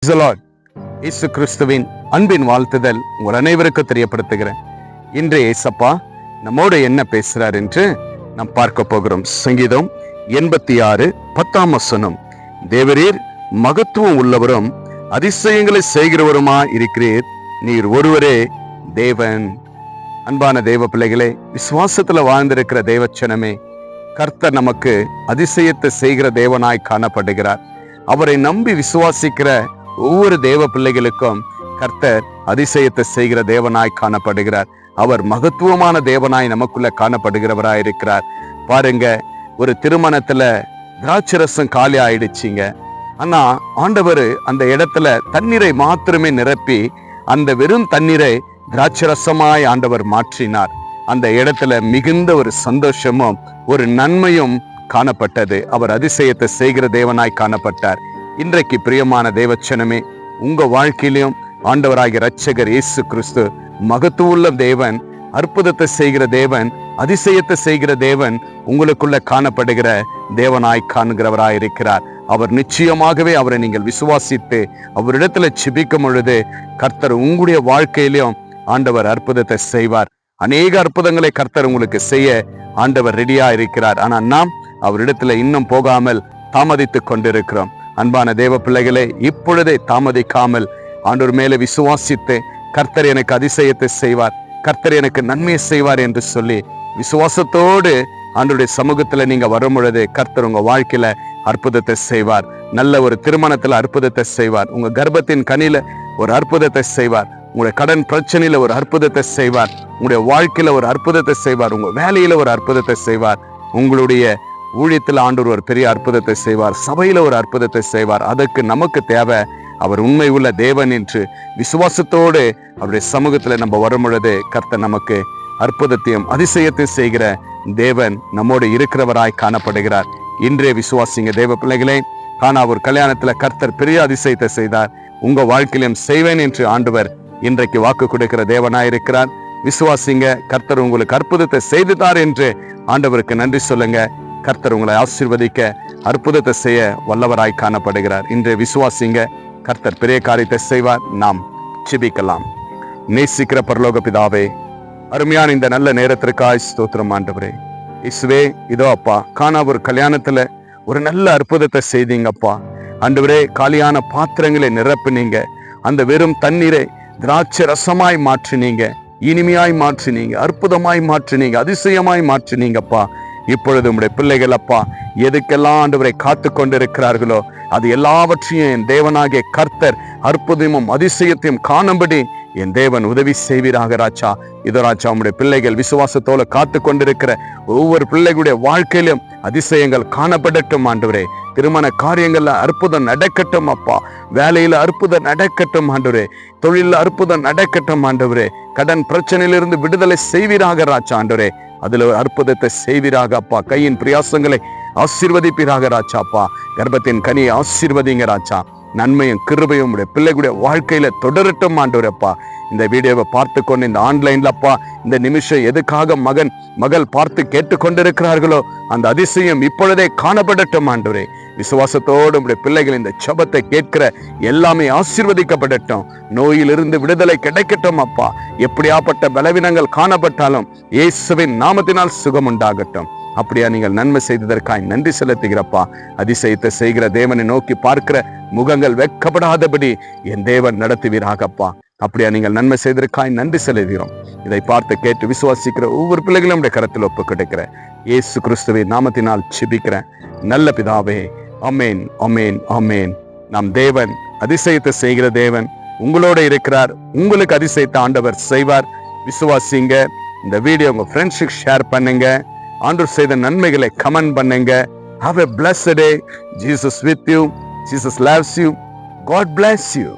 இயேசு கிறிஸ்துவின் அன்பின் வாழ்த்துதல் உங்கள் அனைவருக்கும் தெரியப்படுத்துகிறேன். இன்றைய ஏசப்பா நம்மோடு என்ன பேசுறார் என்று நாம் பார்க்க போகிறோம். சங்கீதம் 86:10 தேவரீர் மகத்துவம் உள்ளவரும் அதிசயங்களை செய்கிறவருமா இருக்கிறீர், நீர் ஒருவரே தேவன். அன்பான தேவ பிள்ளைகளே, விசுவாசத்துல வாழ்ந்திருக்கிற தேவச்சனமே, கர்த்தர் நமக்கு அதிசயத்தை செய்கிற தேவனாய் காணப்படுகிறார். அவரை நம்பி விசுவாசிக்கிற ஒவ்வொரு தேவ பிள்ளைகளுக்கும் கர்த்தர் அதிசயத்தை செய்கிற தேவனாய் காணப்படுகிறார். அவர் மகத்துவமான தேவனாய் நமக்குள்ள காணப்படுகிறவராய் இருக்கிறார். பாருங்க, ஒரு திருமணத்துல திராட்சரசம் காலி ஆயிடுச்சிங்க. ஆனா ஆண்டவர் அந்த இடத்துல தண்ணீரை மாத்திரமே நிரப்பி அந்த வெறும் தண்ணீரை திராட்சரசமாய் ஆண்டவர் மாற்றினார். அந்த இடத்துல மிகுந்த ஒரு சந்தோஷமும் ஒரு நன்மையும் காணப்பட்டது. அவர் அதிசயத்தை செய்கிற தேவனாய் காணப்பட்டார். இன்றைக்கு பிரியமான தேவச்சனமே, உங்க வாழ்க்கையிலும் ஆண்டவராகிய இரட்சகர் இயேசு கிறிஸ்து மகத்துவமுள்ள தேவன், அற்புதத்தை செய்கிற தேவன், அதிசயத்தை செய்கிற தேவன் உங்களுக்குள்ள காணப்படுகிற தேவனாய் காண்கிறவராய் இருக்கிறார். அவர் நிச்சயமாகவே அவரை நீங்கள் விசுவாசித்து அவரிடத்துல செபிக்கும் பொழுது கர்த்தர் உங்களுடைய வாழ்க்கையிலும் ஆண்டவர் அற்புதத்தை செய்வார். அநேக அற்புதங்களை கர்த்தர் உங்களுக்கு செய்ய ஆண்டவர் ரெடியா இருக்கிறார். ஆனா நாம் அவரிடத்துல இன்னும் போகாமல் தாமதித்துக் கொண்டிருக்கிறோம். அன்பான தேவ பிள்ளைகளே, இப்பொழுதே தாமதிக்காமல் ஆண்டவர் மேலே விசுவாசித்து கர்த்தர் எனக்கு அதிசயத்தை செய்வார், கர்த்தர் எனக்கு நன்மையை செய்வார் என்று சொல்லி விசுவாசத்தோடு ஆண்டவருடைய சமூகத்துல நீங்க வரும் பொழுது கர்த்தர் உங்க வாழ்க்கையில அற்புதத்தை செய்வார். நல்ல ஒரு திருமணத்துல அற்புதத்தை செய்வார். உங்க கர்ப்பத்தின் கனியில ஒரு அற்புதத்தை செய்வார். உங்களுடைய கடன் பிரச்சனையில ஒரு அற்புதத்தை செய்வார். உங்களுடைய வாழ்க்கையில ஒரு அற்புதத்தை செய்வார். உங்க வேலையில ஒரு அற்புதத்தை செய்வார். உங்களுடைய ஊழியத்தில் ஆண்டவர் ஒரு பெரிய அற்புதத்தை செய்வார். சபையில ஒரு அற்புதத்தை செய்வார். அதற்கு நமக்கு தேவை அவர் உண்மை உள்ள தேவன் என்று விசுவாசத்தோடு அவருடைய சமூகத்துல நம்ம வரும் பொழுது கர்த்தர் நமக்கு அற்புதத்தையும் அதிசயத்தையும் செய்கிற தேவன் நம்மோடு இருக்கிறவராய் காணப்படுகிறார். இன்றைய விசுவாசிங்க தேவ பிள்ளைகளே, காணா ஒரு கல்யாணத்துல கர்த்தர் பெரிய அதிசயத்தை செய்தார். உங்க வாழ்க்கையிலும் செய்வேன் என்று ஆண்டவர் இன்றைக்கு வாக்கு கொடுக்கிற தேவனாய் இருக்கிறார். விசுவாசிங்க, கர்த்தர் உங்களுக்கு அற்புதத்தை செய்துட்டார் என்று ஆண்டவருக்கு நன்றி சொல்லுங்க. கர்த்தர் உங்களை ஆசீர்வதிக்க அற்புதத்தை செய்ய வல்லவராய் காணப்படுகிறார். இன்றைய விசுவாசிங்க, கர்த்தர் பெரிய காரியத்தை செய்வார். நாம் ஜெபிக்கலாம். நேசிக்கிற பரலோக பிதாவே, அருமையான இந்த நல்ல நேரத்திற்காய் ஸ்தோத்திரம் ஆண்டவரே. இயேசுவே, இதோ அப்பா, காணா ஒரு கல்யாணத்துல ஒரு நல்ல அற்புதத்தை செய்தீங்கப்பா. ஆண்டவரே, காலியான பாத்திரங்களை நிரப்புனீங்க. அந்த வெறும் தண்ணீரை திராட்சை ரசமாய் மாற்றினீங்க, இனிமையாய் மாற்றினீங்க, அற்புதமாய் மாற்றினீங்க, அதிசயமாய் மாற்றினீங்கப்பா. இப்பொழுது உம்முடைய பிள்ளைகள் அப்பா எதுக்கெல்லாம் ஆண்டவரை காத்து கொண்டிருக்கிறார்களோ அது எல்லாவற்றையும் என் தேவனாகிய கர்த்தர் அற்புதமும் அதிசயத்தையும் காணும்படி என் தேவன் உதவி செய்வீராக ராஜா. இதோ ராஜா, உம்முடைய பிள்ளைகள் விசுவாசத்தோடு காத்து கொண்டிருக்கிற ஒவ்வொரு பிள்ளைகளுடைய வாழ்க்கையிலும் அதிசயங்கள் காணப்படட்டும் ஆண்டவரே. திருமண காரியங்கள்ல அற்புதம் நடக்கட்டும் அப்பா. வேலையில அற்புதம் நடக்கட்டும் ஆண்டவரே. தொழில அற்புதம் நடக்கட்டும் ஆண்டவரே. கடன் பிரச்சனையிலிருந்து விடுதலை செய்வீராக ராஜா ஆண்டவரே. அதுல ஒரு அற்புதத்தை செய்வீராக அப்பா. கையின் பிரயாசங்களை ஆசீர்வதிப்பீராக ராஜா அப்பா. கர்ப்பத்தின் கனியை ஆசீர்வதிங்க ராஜா. நன்மையும் கிருபையும் பிள்ளைகளுடைய வாழ்க்கையில தொடரட்டும் ஆண்டவரப்பா. இந்த வீடியோவை பார்த்து கொண்டு இந்த ஆன்லைன்ல அப்பா இந்த நிமிஷம் எதுக்காக மகள் பார்த்து கேட்டுக்கொண்டிருக்கிறார்களோ அந்த அதிசயம் இப்பொழுதே காணப்படட்டும் ஆண்டவரே. விசுவாசத்தோடு உடைய பிள்ளைகள் இந்த ஜெபத்தை கேட்கிற எல்லாமே ஆசீர்வதிக்கப்படட்டும். நோயிலிருந்து விடுதலை கிடைக்கட்டும் அப்பா. எப்படியாப்பட்ட பலவீனங்கள் காணப்பட்டாலும் இயேசுவின் நாமத்தினால் சுகம் உண்டாகட்டும். அப்படியா நீங்கள் நன்மை செய்ததற்காய் நன்றி செலுத்துகிறப்பா. அதிசயத்தை செய்கிற தேவனை நோக்கி பார்க்கிற முகங்கள் வெட்கப்படாதபடி என் தேவன் நடத்துவீராகப்பா. அப்படியா நீங்கள் நன்மை செய்ததற்காய் நன்றி செலுத்துகிறோம். இதை பார்த்து கேட்டு விசுவாசிக்கிற ஒவ்வொரு பிள்ளைகளும் கரத்தில் ஒப்பு கிடைக்கிற இயேசு கிறிஸ்துவின் நாமத்தினால் ஜெபிக்கிறேன் நல்ல பிதாவே. ஆமென், ஆமென், ஆமென். நம் தேவன் அதிசயத்தை செய்கிற தேவன் உங்களோட இருக்கிறார். உங்களுக்கு அதிசயத்தை ஆண்டவர் செய்வார். விசுவாசிங்க. இந்த வீடியோ உங்க ஃப்ரெண்ட்ஸுக்கு ஷேர் பண்ணுங்க. ஆண்டவர் செய்த நன்மைகளை கமெண்ட் பண்ணுங்க. Have a blessed day. Jesus with you. Jesus loves you. God bless you.